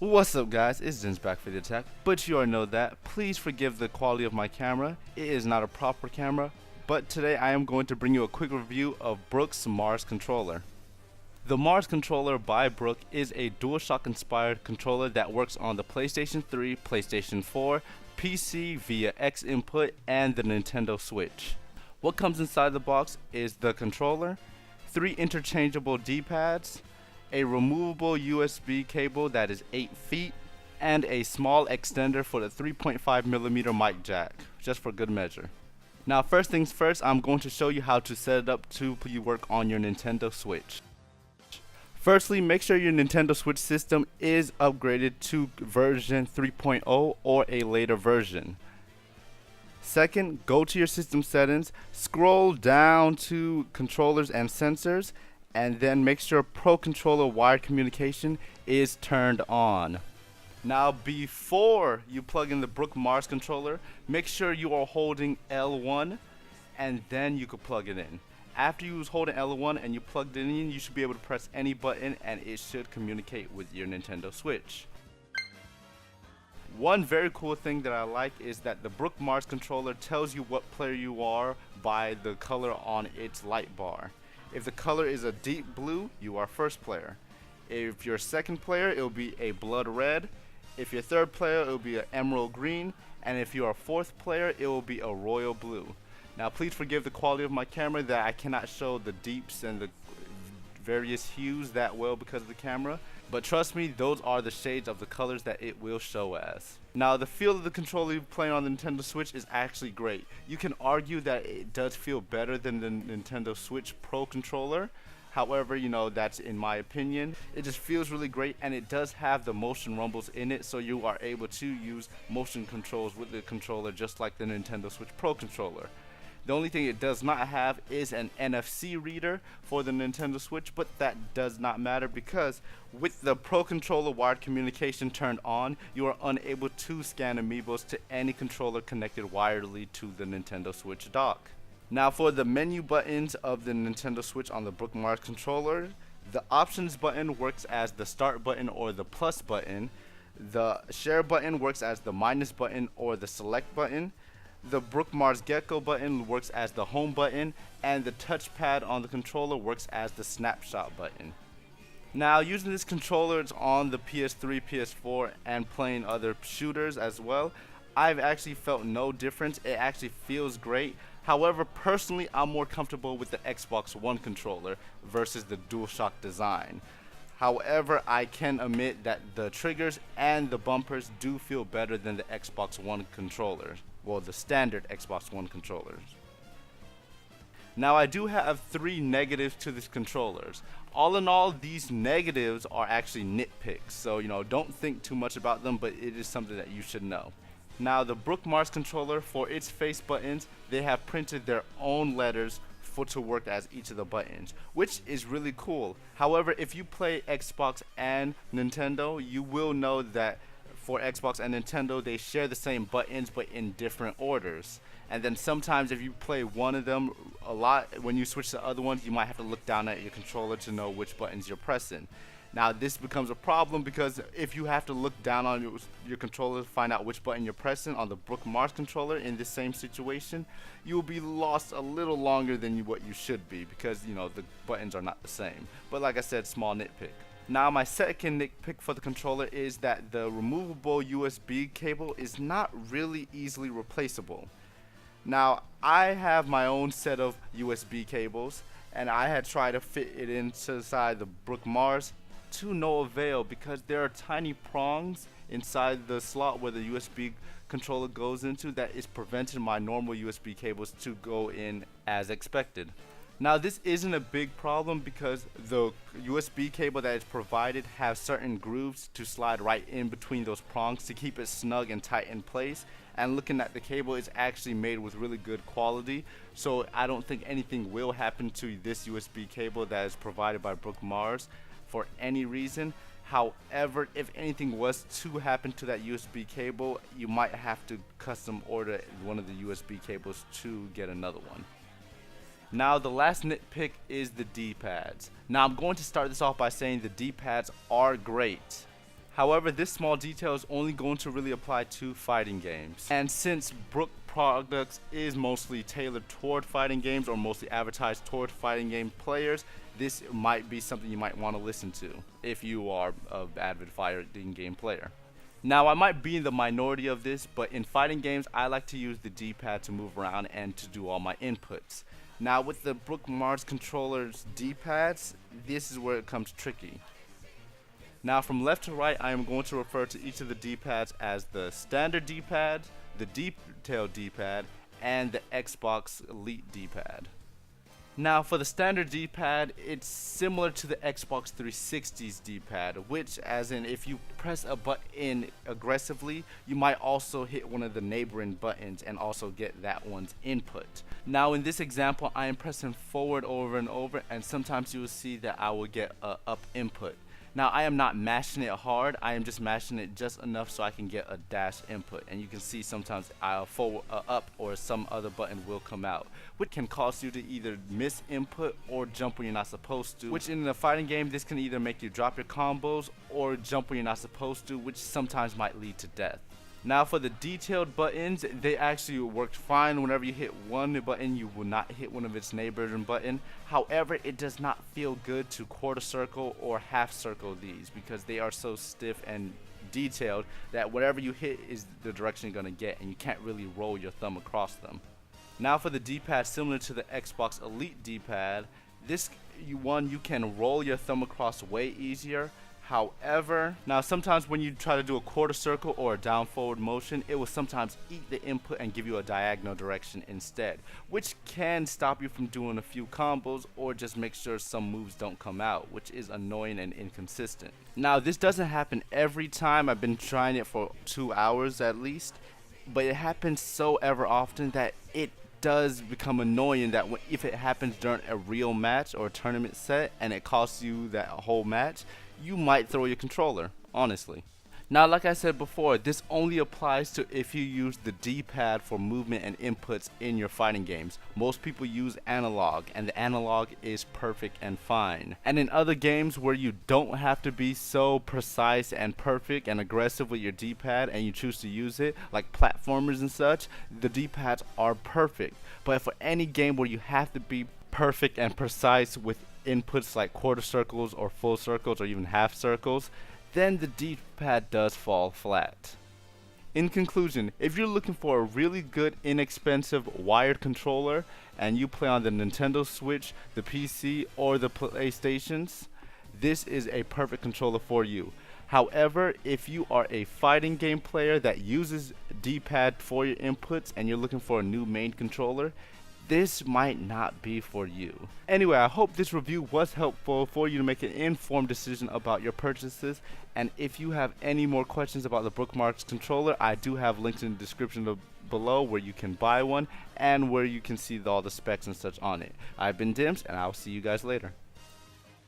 What's up guys, it's Dimz back for the attack, but you already know that. Please forgive the quality of my camera, it is not a proper camera, but today I am going to bring you a quick review of Brook's Mars controller. The Mars controller by Brook is a DualShock inspired controller that works on the PlayStation 3, PlayStation 4, PC via X input, and the Nintendo Switch. What comes inside the box is the controller, 3 interchangeable D-pads, a removable USB cable that is 8 feet, and a small extender for the 3.5mm mic jack, just for good measure. Now first things first, I'm going to show you how to set it up to work on your Nintendo Switch. Firstly, make sure your Nintendo Switch system is upgraded to version 3.0 or a later version. Second, go to your system settings, scroll down to controllers and sensors, and then make sure Pro Controller wired communication is turned on. Now before you plug in the Brook Mars controller, make sure you are holding L1 and then you can plug it in. After you was holding L1 and you plugged it in, you should be able to press any button and it should communicate with your Nintendo Switch. One very cool thing that I like is that the Brook Mars controller tells you what player you are by the color on its light bar. If the color is a deep blue, you are first player. If you're second player, it will be a blood red. If you're third player, it will be an emerald green. And if you are fourth player, it will be a royal blue. Now please forgive the quality of my camera that I cannot show the deeps and the various hues that well because of the camera. But trust me, those are the shades of the colors that it will show as. Now the feel of the controller you're playing on the Nintendo Switch is actually great. You can argue that it does feel better than the Nintendo Switch Pro controller. However, you know, that's in my opinion. It just feels really great and it does have the motion rumbles in it, so you are able to use motion controls with the controller just like the Nintendo Switch Pro controller. The only thing it does not have is an NFC reader for the Nintendo Switch, but that does not matter because with the Pro Controller wired communication turned on, you are unable to scan amiibos to any controller connected wirely to the Nintendo Switch dock. Now for the menu buttons of the Nintendo Switch on the Brook Mars controller, the options button works as the start button or the plus button, the share button works as the minus button or the select button, the Brook Mars Gecko button works as the home button, and the touchpad on the controller works as the snapshot button. Now using this controller on the PS3, PS4, and playing other shooters as well, I've actually felt no difference. It actually feels great. However, personally, I'm more comfortable with the Xbox One controller versus the DualShock design. However, I can admit that the triggers and the bumpers do feel better than the Xbox One controllers. Well, the standard Xbox One controllers. Now I do have 3 negatives to these controllers. All in all, these negatives are actually nitpicks, so don't think too much about them, but it is something that you should know. Now the Brook Mars controller, for its face buttons, they have printed their own letters to work as each of the buttons, which is really cool. However, if you play Xbox and Nintendo, you will know that for Xbox and Nintendo, they share the same buttons but in different orders. And then sometimes if you play one of them a lot, when you switch to other ones, you might have to look down at your controller to know which buttons you're pressing. Now this becomes a problem because if you have to look down on your controller to find out which button you're pressing on the Brook Mars controller in this same situation, you will be lost a little longer than what you should be because the buttons are not the same. But like I said, small nitpick. Now my second nitpick for the controller is that the removable USB cable is not really easily replaceable. Now I have my own set of USB cables and I had tried to fit it inside the Brook Mars to no avail because there are tiny prongs inside the slot where the USB controller goes into that is preventing my normal USB cables to go in as expected. Now this isn't a big problem because the USB cable that is provided has certain grooves to slide right in between those prongs to keep it snug and tight in place, and looking at the cable, it's actually made with really good quality, so I don't think anything will happen to this USB cable that is provided by Brook Mars for any reason. However, if anything was to happen to that USB cable, you might have to custom order one of the USB cables to get another one. Now the last nitpick is the D-pads. Now I'm going to start this off by saying the D-pads are great. However, this small detail is only going to really apply to fighting games. And since Brook products is mostly tailored toward fighting games or mostly advertised toward fighting game players, this might be something you might want to listen to if you are an avid fighting game player. Now, I might be in the minority of this, but in fighting games, I like to use the D-pad to move around and to do all my inputs. Now, with the Brook Mars controller's D-pads, this is where it comes tricky. Now, from left to right, I am going to refer to each of the D-pads as the standard D-pad, the detailed D-pad, and the Xbox Elite D-pad. Now, for the standard D-pad, it's similar to the Xbox 360's D-pad, which, as in, if you press a button aggressively, you might also hit one of the neighboring buttons and also get that one's input. Now, in this example, I am pressing forward over and over, and sometimes you will see that I will get a up input. Now, I am not mashing it hard, I am just mashing it just enough so I can get a dash input, and you can see sometimes I'll forward up or some other button will come out, which can cause you to either miss input or jump when you're not supposed to, which in a fighting game this can either make you drop your combos or jump when you're not supposed to, which sometimes might lead to death. Now, for the detailed buttons, they actually worked fine. Whenever you hit one button, you will not hit one of its neighboring button. However, it does not feel good to quarter circle or half circle these because they are so stiff and detailed that whatever you hit is the direction you're going to get, and you can't really roll your thumb across them. Now, for the D-pad similar to the Xbox Elite D-pad, this one you can roll your thumb across way easier. However, now sometimes when you try to do a quarter circle or a down forward motion, it will sometimes eat the input and give you a diagonal direction instead, which can stop you from doing a few combos or just make sure some moves don't come out, which is annoying and inconsistent. Now, this doesn't happen every time. I've been trying it for 2 hours at least, but it happens so ever often that it does become annoying that if it happens during a real match or a tournament set and it costs you that whole match, you might throw your controller, honestly. Now, like I said before, this only applies to if you use the D-pad for movement and inputs in your fighting games. Most people use analog, and the analog is perfect and fine. And in other games where you don't have to be so precise and perfect and aggressive with your D-pad and you choose to use it, like platformers and such, the D-pads are perfect. But for any game where you have to be perfect and precise with inputs like quarter circles or full circles or even half circles, then the D-pad does fall flat. In conclusion, if you're looking for a really good, inexpensive wired controller and you play on the Nintendo Switch, the PC, or the PlayStations, this is a perfect controller for you. However, if you are a fighting game player that uses D-pad for your inputs and you're looking for a new main controller, this might not be for you. Anyway, I hope this review was helpful for you to make an informed decision about your purchases. And if you have any more questions about the Brook Mars controller, I do have links in the description below where you can buy one and where you can see all the specs and such on it. I've been Dimz, and I'll see you guys later.